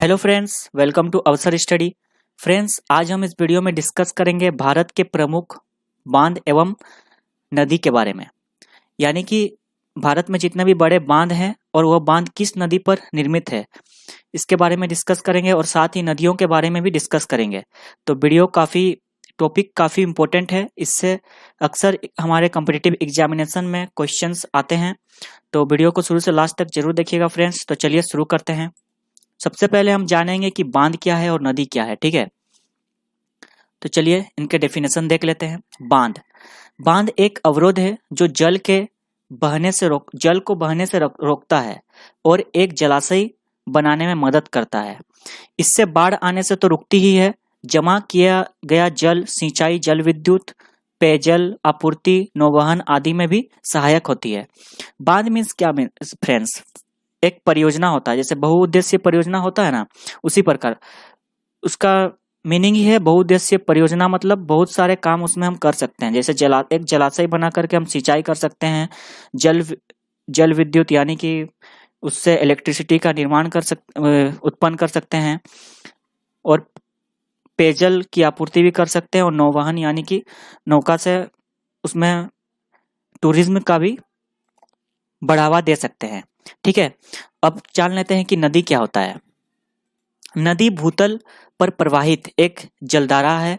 Hello friends, welcome to अवसर study. Friends, आज हम इस वीडियो में डिस्कस करेंगे भारत के प्रमुख बांध एवं नदी के बारे में। यानी कि भारत में जितने भी बड़े बांध हैं और वह बांध किस नदी पर निर्मित है, इसके बारे में डिस्कस करेंगे और साथ ही नदियों के बारे में भी डिस्कस करेंगे। तो टॉपिक काफ़ी इम्पोर्टेंट है। इससे अक्सर हमारे कॉम्पिटिटिव एग्जामिनेशन में क्वेश्चंस आते हैं। तो वीडियो को शुरू से लास्ट तक जरूर देखिएगा फ्रेंड्स। तो चलिए शुरू करते हैं। सबसे पहले हम जानेंगे कि बांध क्या है और नदी क्या है। ठीक है, तो चलिए इनके डेफिनेशन देख लेते हैं। बांध एक अवरोध है जो जल को बहने से रोकता है और एक जलाशय बनाने में मदद करता है। इससे बाढ़ आने से तो रुकती ही है, जमा किया गया जल सिंचाई, जल विद्युत, पेयजल आपूर्ति, नौवहन आदि में भी सहायक होती है। बांध मीन्स क्या मीन्स फ्रेंड्स? एक परियोजना होता है, जैसे बहुउद्देशीय परियोजना होता है ना, उसी प्रकार उसका मीनिंग ही है बहुउद्देशीय परियोजना। मतलब बहुत सारे काम उसमें हम कर सकते हैं। जैसे एक जलाशय बना करके हम सिंचाई कर सकते हैं, जल जल विद्युत यानी कि उससे इलेक्ट्रिसिटी का उत्पन्न कर सकते हैं, और पेयजल की आपूर्ति भी कर सकते हैं, और नौवहन यानी कि नौका से उसमें टूरिज्म का भी बढ़ावा दे सकते हैं। ठीक है, अब जान लेते हैं कि नदी क्या होता है। नदी भूतल पर प्रवाहित एक जलधारा है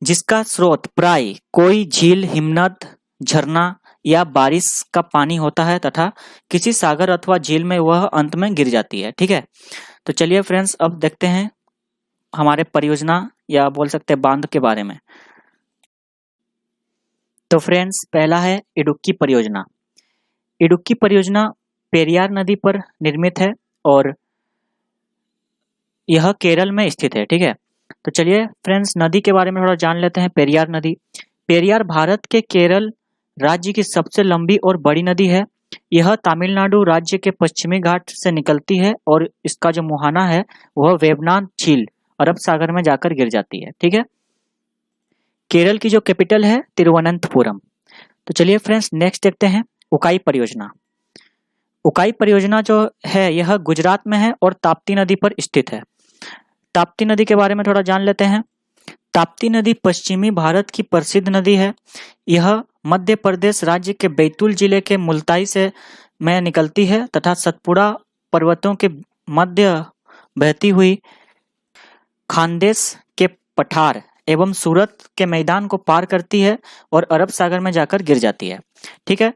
जिसका स्रोत प्राय कोई झील, हिमनद, झरना या बारिश का पानी होता है तथा किसी सागर अथवा झील में वह अंत में गिर जाती है। ठीक है, तो चलिए फ्रेंड्स, अब देखते हैं हमारे परियोजना या बोल सकते हैं बांध के बारे में। तो फ्रेंड्स, पहला है इडुक्की परियोजना। इडुक्की परियोजना पेरियार नदी पर निर्मित है और यह केरल में स्थित है। ठीक है, तो चलिए फ्रेंड्स, नदी के बारे में थोड़ा जान लेते हैं। पेरियार नदी। पेरियार भारत के केरल राज्य की सबसे लंबी और बड़ी नदी है। यह तमिलनाडु राज्य के पश्चिमी घाट से निकलती है और इसका जो मुहाना है वह वेवनाथ झील अरब सागर में जाकर गिर जाती है। ठीक है, केरल की जो कैपिटल है तिरुवनंतपुरम। तो चलिए फ्रेंड्स, नेक्स्ट देखते हैं उकाई परियोजना। उकाई परियोजना जो है यह गुजरात में है और ताप्ती नदी पर स्थित है। ताप्ती नदी के बारे में थोड़ा जान लेते हैं। ताप्ती नदी पश्चिमी भारत की प्रसिद्ध नदी है। यह मध्य प्रदेश राज्य के बैतूल जिले के मुल्ताई से में निकलती है तथा सतपुड़ा पर्वतों के मध्य बहती हुई खानदेश के पठार एवं सूरत के मैदान को पार करती है और अरब सागर में जाकर गिर जाती है। ठीक है,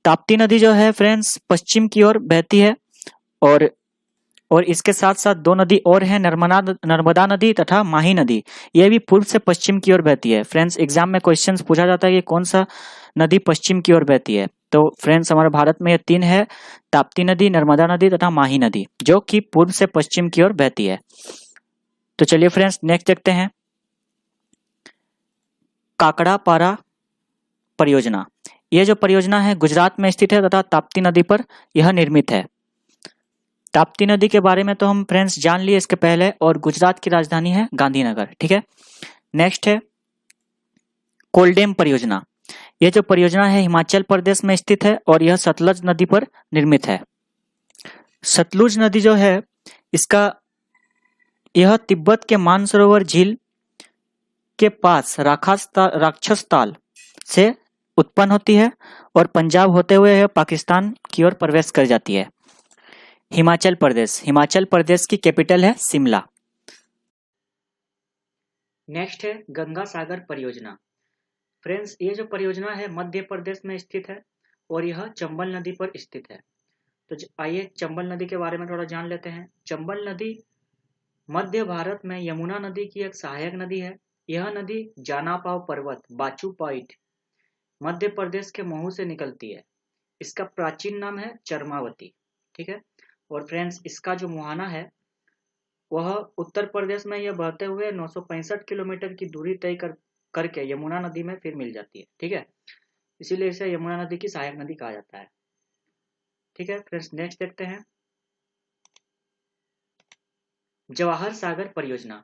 ताप्ती नदी जो है फ्रेंड्स पश्चिम की ओर बहती है, और इसके साथ साथ दो नदी और हैं, नर्मदा नदी तथा माही नदी। यह भी पूर्व से पश्चिम की ओर बहती है। फ्रेंड्स, एग्जाम में क्वेश्चंस पूछा जाता है कि कौन सा नदी पश्चिम की ओर बहती है। तो फ्रेंड्स, हमारे भारत में ये तीन है, ताप्ती नदी, नर्मदा नदी तथा माही नदी, जो कि पूर्व से पश्चिम की ओर बहती है। तो चलिए फ्रेंड्स, नेक्स्ट देखते हैं काकड़ापारा परियोजना। यह जो परियोजना है गुजरात में स्थित है तथा ताप्ती नदी पर यह निर्मित है। ताप्ती नदी के बारे में तो हम फ्रेंड्स जान लिए इसके पहले, और गुजरात की राजधानी है गांधीनगर। ठीक है, नेक्स्ट है कोलडेम परियोजना। यह जो परियोजना है हिमाचल प्रदेश में स्थित है और यह सतलज नदी पर निर्मित है। सतलुज नदी जो है यह तिब्बत के मानसरोवर झील के पास राक्षसताल से उत्पन्न होती है और पंजाब होते हुए यह पाकिस्तान की ओर प्रवेश कर जाती है। हिमाचल प्रदेश की कैपिटल है शिमला। नेक्स्ट है गंगा सागर परियोजना। फ्रेंड्स, ये जो परियोजना है मध्य प्रदेश में स्थित है और यह चंबल नदी पर स्थित है। तो आइए चंबल नदी के बारे में थोड़ा जान लेते हैं। चंबल नदी मध्य भारत में यमुना नदी की एक सहायक नदी है। यह नदी जानापाव पर्वत बाचू पॉइंट मध्य प्रदेश के महू से निकलती है। इसका प्राचीन नाम है चरमावती। ठीक है, और फ्रेंड्स, इसका जो मुहाना है वह उत्तर प्रदेश में यह बहते हुए 965 किलोमीटर की दूरी तय करके यमुना नदी में फिर मिल जाती है। ठीक है, इसीलिए इसे यमुना नदी की सहायक नदी कहा जाता है। ठीक है फ्रेंड्स, नेक्स्ट देखते हैं जवाहर सागर परियोजना।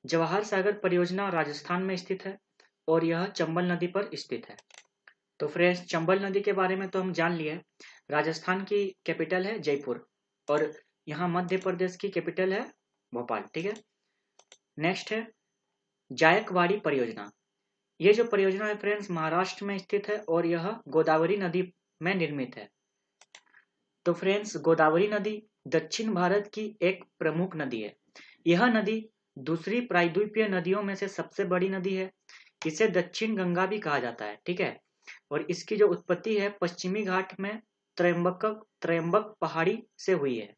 जवाहर सागर परियोजना राजस्थान में स्थित है और यह चंबल नदी पर स्थित है। तो फ्रेंड्स, चंबल नदी के बारे में तो हम जान लिए। राजस्थान की कैपिटल है जयपुर और यहाँ मध्य प्रदेश की कैपिटल है भोपाल। ठीक है, नेक्स्ट है जायकवाड़ी परियोजना। ये जो परियोजना है फ्रेंड्स महाराष्ट्र में स्थित है और यह गोदावरी नदी में निर्मित है। तो फ्रेंड्स गोदावरी नदी दक्षिण भारत की एक प्रमुख नदी है। यह नदी दूसरी प्रायद्वीपीय नदियों में से सबसे बड़ी नदी है। इसे दक्षिण गंगा भी कहा जाता है। ठीक है, और इसकी जो उत्पत्ति है पश्चिमी घाट में त्रयंबक पहाड़ी से हुई है।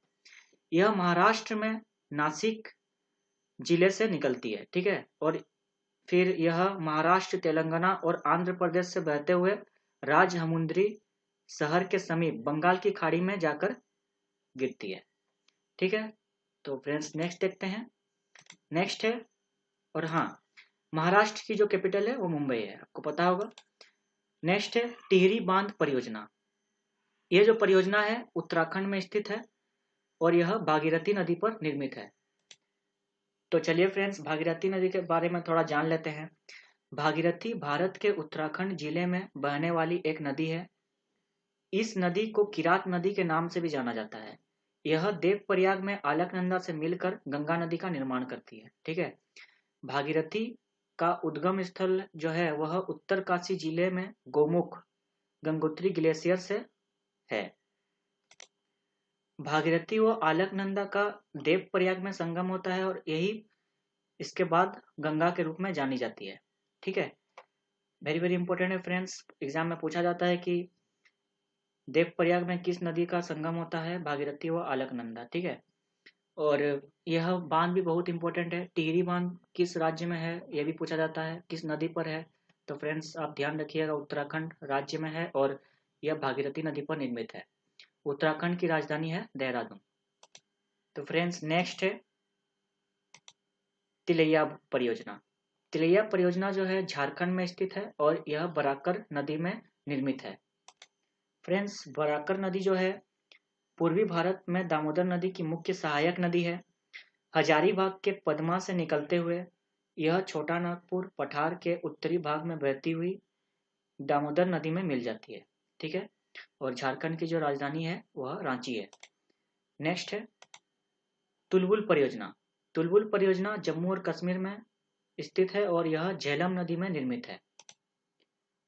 यह महाराष्ट्र में नासिक जिले से निकलती है। ठीक है, और फिर यह महाराष्ट्र, तेलंगाना और आंध्र प्रदेश से बहते हुए राजमुंद्री शहर के समीप बंगाल की खाड़ी में जाकर गिरती है। ठीक है, तो फ्रेंड्स नेक्स्ट देखते हैं। नेक्स्ट है, और हाँ, महाराष्ट्र की जो कैपिटल है वो मुंबई है, आपको पता होगा। नेक्स्ट है टिहरी बांध परियोजना। यह जो परियोजना है उत्तराखंड में स्थित है और यह भागीरथी नदी पर निर्मित है। तो चलिए फ्रेंड्स भागीरथी नदी के बारे में थोड़ा जान लेते हैं। भागीरथी भारत के उत्तराखंड जिले में बहने वाली एक नदी है। इस नदी को किरात नदी के नाम से भी जाना जाता है। यह देवप्रयाग में अलकनंदा से मिलकर गंगा नदी का निर्माण करती है। ठीक है, भागीरथी का उद्गम स्थल जो है वह उत्तरकाशी जिले में गोमुख गंगोत्री ग्लेशियर से है। भागीरथी व अलकनंदा का देवप्रयाग में संगम होता है और यही इसके बाद गंगा के रूप में जानी जाती है। ठीक है, वेरी वेरी इंपॉर्टेंट है फ्रेंड्स, एग्जाम में पूछा जाता है कि देवप्रयाग में किस नदी का संगम होता है, भागीरथी व अलकनंदा। ठीक है, और यह बांध भी बहुत इंपॉर्टेंट है। टिहरी बांध किस राज्य में है यह भी पूछा जाता है, किस नदी पर है। तो फ्रेंड्स आप ध्यान रखिएगा, उत्तराखंड राज्य में है और यह भागीरथी नदी पर निर्मित है। उत्तराखंड की राजधानी है देहरादून। तो फ्रेंड्स नेक्स्ट है तिलैया परियोजना। तिलैया परियोजना जो है झारखंड में स्थित है और यह बराकर नदी में निर्मित है। फ्रेंड्स बराकर नदी जो है पूर्वी भारत में दामोदर नदी की मुख्य सहायक नदी है। हजारीबाग के पदमा से निकलते हुए यह छोटा नागपुर पठार के उत्तरी भाग में बहती हुई दामोदर नदी में मिल जाती है। ठीक है, और झारखंड की जो राजधानी है वह रांची है। नेक्स्ट है तुलबुल परियोजना। तुलबुल परियोजना जम्मू और कश्मीर में स्थित है और यह झेलम नदी में निर्मित है।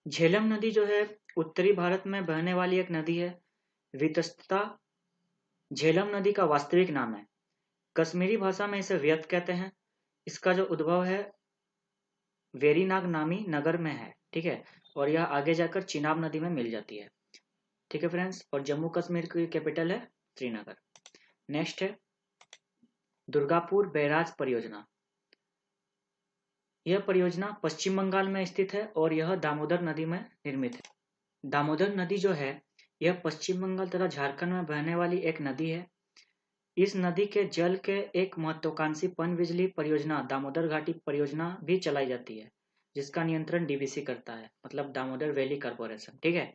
झेलम नदी जो है उत्तरी भारत में बहने वाली एक नदी है। वितस्ता झेलम नदी का वास्तविक नाम है। कश्मीरी भाषा में इसे व्यत कहते हैं। इसका जो उद्भव है वेरीनाग नामी नगर में है। ठीक है, और यह आगे जाकर चिनाब नदी में मिल जाती है। ठीक है फ्रेंड्स, और जम्मू कश्मीर की कैपिटल है श्रीनगर। नेक्स्ट है दुर्गापुर बैराज परियोजना। यह परियोजना पश्चिम बंगाल में स्थित है और यह दामोदर नदी में निर्मित है। दामोदर नदी जो है यह पश्चिम बंगाल तथा झारखंड में बहने वाली एक नदी है। इस नदी के जल के एक महत्वाकांक्षी पनबिजली परियोजना दामोदर घाटी परियोजना भी चलाई जाती है, जिसका नियंत्रण डीवीसी करता है, मतलब दामोदर वैली कॉर्पोरेशन। ठीक है,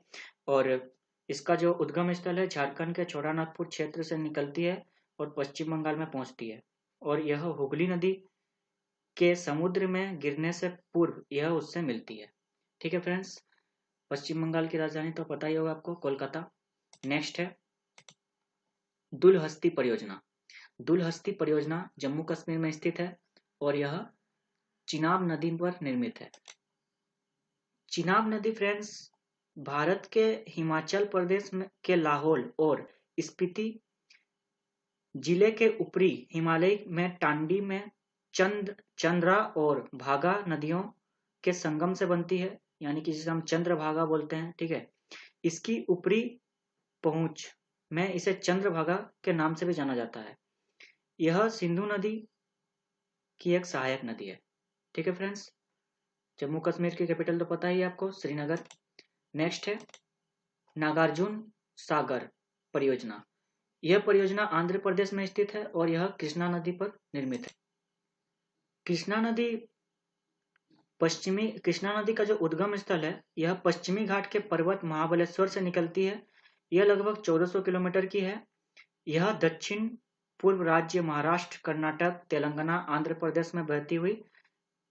और इसका जो उद्गम स्थल है झारखंड के छोटानागपुर क्षेत्र से निकलती है और पश्चिम बंगाल में पहुंचती है, और यह हुगली नदी के समुद्र में गिरने से पूर्व यह उससे मिलती है। ठीक है फ्रेंड्स, पश्चिम बंगाल की राजधानी तो पता ही होगा आपको, कोलकाता। नेक्स्ट है दुलहस्ती परियोजना। दुलहस्ती परियोजना जम्मू कश्मीर में स्थित है और यह चिनाब नदी पर निर्मित है। चिनाब नदी फ्रेंड्स भारत के हिमाचल प्रदेश के लाहौल और स्पीति जिले के ऊपरी हिमालय में टांडी में चंद्रा और भागा नदियों के संगम से बनती है, यानी कि जिसे हम चंद्रभागा बोलते हैं। ठीक है, इसकी ऊपरी पहुंच में इसे चंद्रभागा के नाम से भी जाना जाता है। यह सिंधु नदी की एक सहायक नदी है। ठीक है फ्रेंड्स, जम्मू कश्मीर की कैपिटल तो पता ही है आपको, श्रीनगर। नेक्स्ट है नागार्जुन सागर परियोजना। यह परियोजना आंध्र प्रदेश में स्थित है और यह कृष्णा नदी पर निर्मित है। कृष्णा नदी का जो उद्गम स्थल है यह पश्चिमी घाट के पर्वत महाबलेश्वर से निकलती है। यह लगभग 1400 किलोमीटर की है। यह दक्षिण पूर्व राज्य महाराष्ट्र, कर्नाटक, तेलंगाना, आंध्र प्रदेश में बहती हुई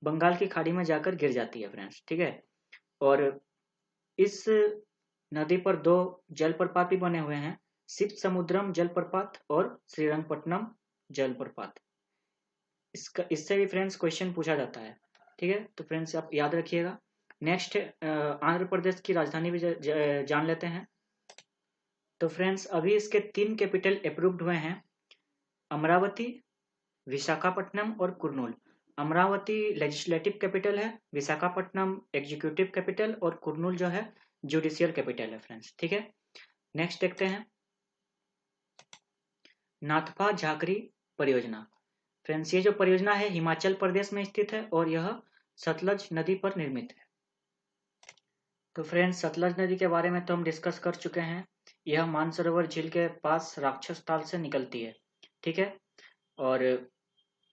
बंगाल की खाड़ी में जाकर गिर जाती है फ्रेंड्स। ठीक है, और इस नदी पर दो जलप्रपात भी बने हुए हैं, शिवसमुद्रम जलप्रपात और श्रीरंगपट्टनम जलप्रपात। इससे भी फ्रेंड्स क्वेश्चन पूछा जाता है, ठीक है। तो फ्रेंड्स आप याद रखिएगा। नेक्स्ट आंध्र प्रदेश की राजधानी भी जान लेते हैं। तो फ्रेंड्स अभी इसके 3 कैपिटल अप्रूव्ड हुए हैं, अमरावती, विशाखापट्टनम और कुर्नूल। अमरावती लेजिस्लेटिव कैपिटल है, विशाखापट्टनम एग्जीक्यूटिव कैपिटल और कुर्नूल जो है जुडिशियल कैपिटल है फ्रेंड्स, ठीक है। नेक्स्ट देखते हैं नाथपा झाकरी परियोजना। फ्रेंड्स ये जो परियोजना है हिमाचल प्रदेश में स्थित है और यह सतलज नदी पर निर्मित है। तो फ्रेंड्स सतलज नदी के बारे में तो हम डिस्कस कर चुके हैं। यह मानसरोवर झील के पास राक्षस ताल से निकलती है, ठीक है। और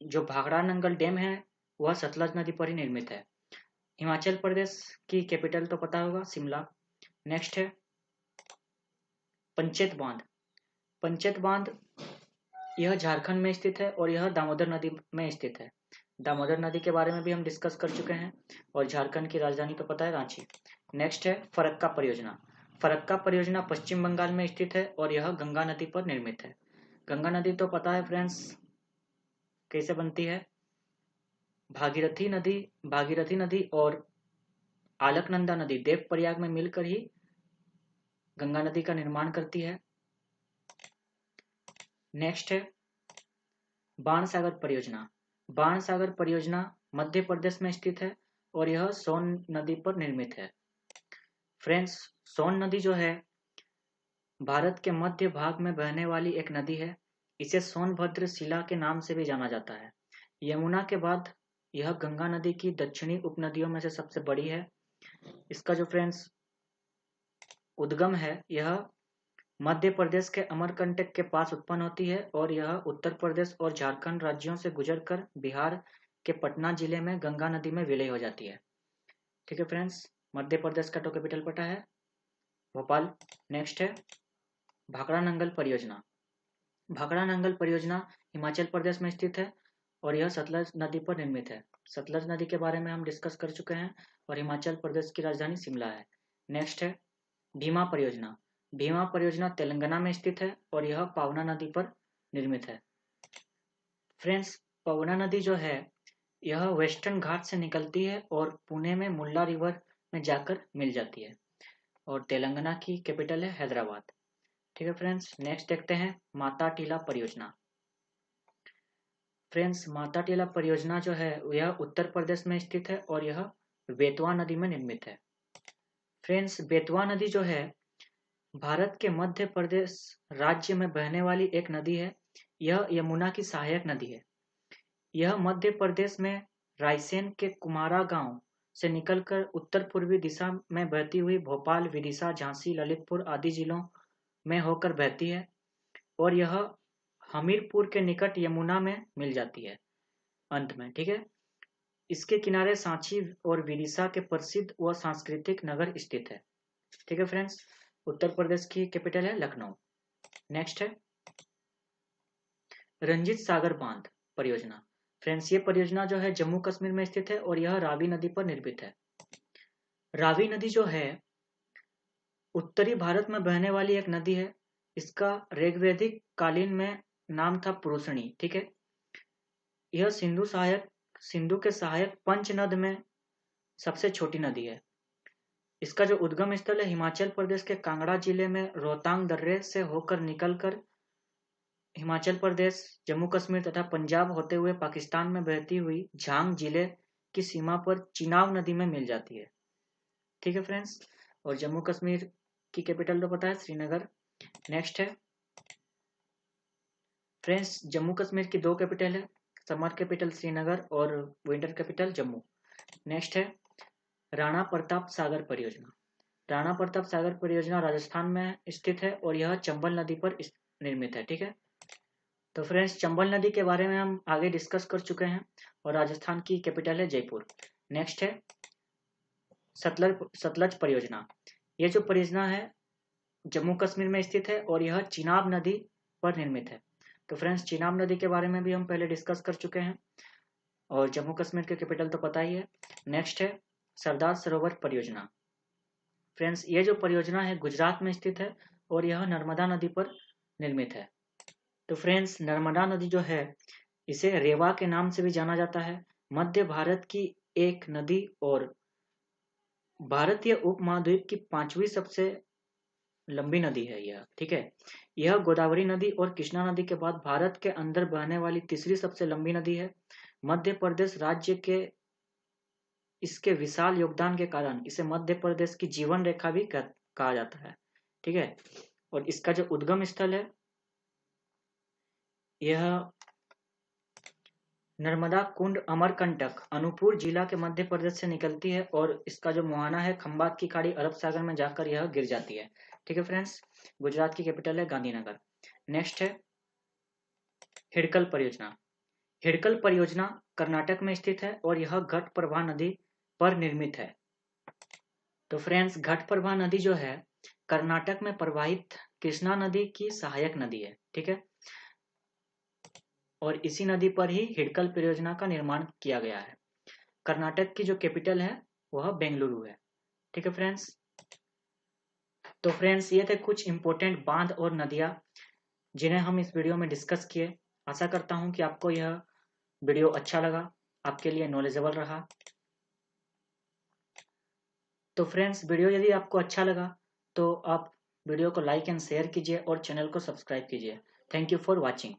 जो भाखड़ा नंगल डैम है वह सतलज नदी पर ही निर्मित है। हिमाचल प्रदेश की कैपिटल तो पता होगा, शिमला। नेक्स्ट है पंचेत बांध। पंचेत बांध यह झारखंड में स्थित है और यह दामोदर नदी में स्थित है। दामोदर नदी के बारे में भी हम डिस्कस कर चुके हैं और झारखंड की राजधानी तो पता है, रांची। नेक्स्ट है फरक्का परियोजना। फरक्का परियोजना पश्चिम बंगाल में स्थित है और यह गंगा नदी पर निर्मित है। गंगा नदी तो पता है फ्रेंड्स कैसे बनती है, भागीरथी नदी और अलकनंदा नदी देवप्रयाग में मिलकर ही गंगा नदी का निर्माण करती है। नेक्स्ट है बाणसागर परियोजना। बाणसागर परियोजना मध्य प्रदेश में स्थित है और यह सोन नदी पर निर्मित है। फ्रेंड्स सोन नदी जो है भारत के मध्य भाग में बहने वाली एक नदी है। इसे सोनभद्र शिला के नाम से भी जाना जाता है। यमुना के बाद यह गंगा नदी की दक्षिणी उपनदियों में से सबसे बड़ी है। इसका जो फ्रेंड्स उद्गम है यह मध्य प्रदेश के अमरकंटक के पास उत्पन्न होती है और यह उत्तर प्रदेश और झारखंड राज्यों से गुजरकर बिहार के पटना जिले में गंगा नदी में विलय हो जाती है, ठीक है फ्रेंड्स। मध्य प्रदेश का तो कैपिटल पता है, भोपाल। नेक्स्ट है भाखड़ा नंगल परियोजना। भाखड़ा नंगल परियोजना हिमाचल प्रदेश में स्थित है और यह सतलज नदी पर निर्मित है। सतलज नदी के बारे में हम डिस्कस कर चुके हैं और हिमाचल प्रदेश की राजधानी शिमला है। नेक्स्ट है भीमा परियोजना। भीमा परियोजना तेलंगाना में स्थित है और यह पावना नदी पर निर्मित है। फ्रेंड्स पावना नदी जो है यह वेस्टर्न घाट से निकलती है और पुणे में मुल्ला रिवर में जाकर मिल जाती है और तेलंगाना की कैपिटल है हैदराबाद, ठीक है फ्रेंड्स। नेक्स्ट देखते हैं माता टीला परियोजना। फ्रेंड्स माता टीला परियोजना जो है यह उत्तर प्रदेश में स्थित है और यह बेतवा नदी में निर्मित है। फ्रेंड्स बेतवा नदी जो है भारत के मध्य प्रदेश राज्य में बहने वाली एक नदी है। यह यमुना की सहायक नदी है। यह मध्य प्रदेश में रायसेन के कुमारा गांव से निकलकर उत्तर पूर्वी दिशा में बहती हुई भोपाल, विदिशा, झांसी, ललितपुर आदि जिलों में होकर बहती है और यह हमीरपुर के निकट यमुना में मिल जाती है अंत में, ठीक है। इसके किनारे सांची और विदिशा के प्रसिद्ध व सांस्कृतिक नगर स्थित है, ठीक है फ्रेंड्स। उत्तर प्रदेश की कैपिटल है लखनऊ। नेक्स्ट है रंजीत सागर बांध परियोजना। फ्रेंड्स ये परियोजना जो है जम्मू कश्मीर में स्थित है और यह रावी नदी पर निर्मित है। रावी नदी जो है उत्तरी भारत में बहने वाली एक नदी है। इसका ऋग्वैदिक कालीन में नाम था पुरुषणी, ठीक है। यह सिंधु के सहायक पंचनद में सबसे छोटी नदी है। इसका जो उद्गम स्थल है हिमाचल प्रदेश के कांगड़ा जिले में रोहतांग दर्रे से होकर निकलकर हिमाचल प्रदेश, जम्मू कश्मीर तथा पंजाब होते हुए पाकिस्तान में बहती हुई झांग जिले की सीमा पर चिनाब नदी में मिल जाती है, ठीक है फ्रेंड्स। और जम्मू कश्मीर की कैपिटल तो पता है, श्रीनगर। नेक्स्ट है फ्रेंड्स जम्मू कश्मीर की 2 कैपिटल है, समर कैपिटल श्रीनगर और विंटर कैपिटल जम्मू। नेक्स्ट है राणा प्रताप सागर परियोजना। राणा प्रताप सागर परियोजना राजस्थान में स्थित है और यह चंबल नदी पर निर्मित है, ठीक है। तो फ्रेंड्स चंबल नदी के बारे में हम आगे डिस्कस कर चुके हैं और राजस्थान की कैपिटल है जयपुर। नेक्स्ट है सतलज परियोजना। ये जो परियोजना है जम्मू कश्मीर में स्थित है और यह चिनाब नदी पर निर्मित है। तो फ्रेंड्स चिनाब नदी के बारे में भी हम पहले डिस्कस कर चुके हैं और जम्मू कश्मीर के कैपिटल तो पता ही है। नेक्स्ट है सरदार सरोवर परियोजना। फ्रेंड्स ये जो परियोजना है गुजरात में स्थित है और यह नर्मदा नदी पर निर्मित है। तो फ्रेंड्स, नर्मदा नदी जो है इसे रेवा के नाम से भी जाना जाता है। मध्य भारत की एक नदी और भारतीय उपमहाद्वीप की 5वीं सबसे लंबी नदी है यह, ठीक है। यह गोदावरी नदी और कृष्णा नदी के बाद भारत के अंदर बहने वाली तीसरी सबसे लंबी नदी है। मध्य प्रदेश राज्य के इसके विशाल योगदान के कारण इसे मध्य प्रदेश की जीवन रेखा भी कहा जाता है, ठीक है। और इसका जो उद्गम स्थल है यह नर्मदा कुंड अमरकंटक अनूपपुर जिला के मध्य प्रदेश से निकलती है और इसका जो मुहाना है खंबात की खाड़ी अरब सागर में जाकर यह गिर जाती है, ठीक है फ्रेंड्स। गुजरात की कैपिटल है गांधीनगर। नेक्स्ट है हिडकल परियोजना। हिडकल परियोजना कर्नाटक में स्थित है और यह घटप्रभा नदी पर निर्मित है। तो फ्रेंड्स, घटप्रभा नदी जो है कर्नाटक में प्रवाहित कृष्णा नदी की सहायक नदी है, ठीक है। और इसी नदी पर ही हिडकल परियोजना का निर्माण किया गया है। कर्नाटक की जो कैपिटल है वह बेंगलुरु है, ठीक है फ्रेंड्स। तो फ्रेंड्स, ये थे कुछ इंपॉर्टेंट बांध और नदियां जिन्हें हम इस वीडियो में डिस्कस किए। आशा करता हूं कि आपको यह वीडियो अच्छा लगा, आपके लिए नॉलेजेबल रहा। तो फ्रेंड्स, वीडियो यदि आपको अच्छा लगा तो आप वीडियो को लाइक एंड शेयर कीजिए और चैनल को सब्सक्राइब कीजिए। Thank you for watching.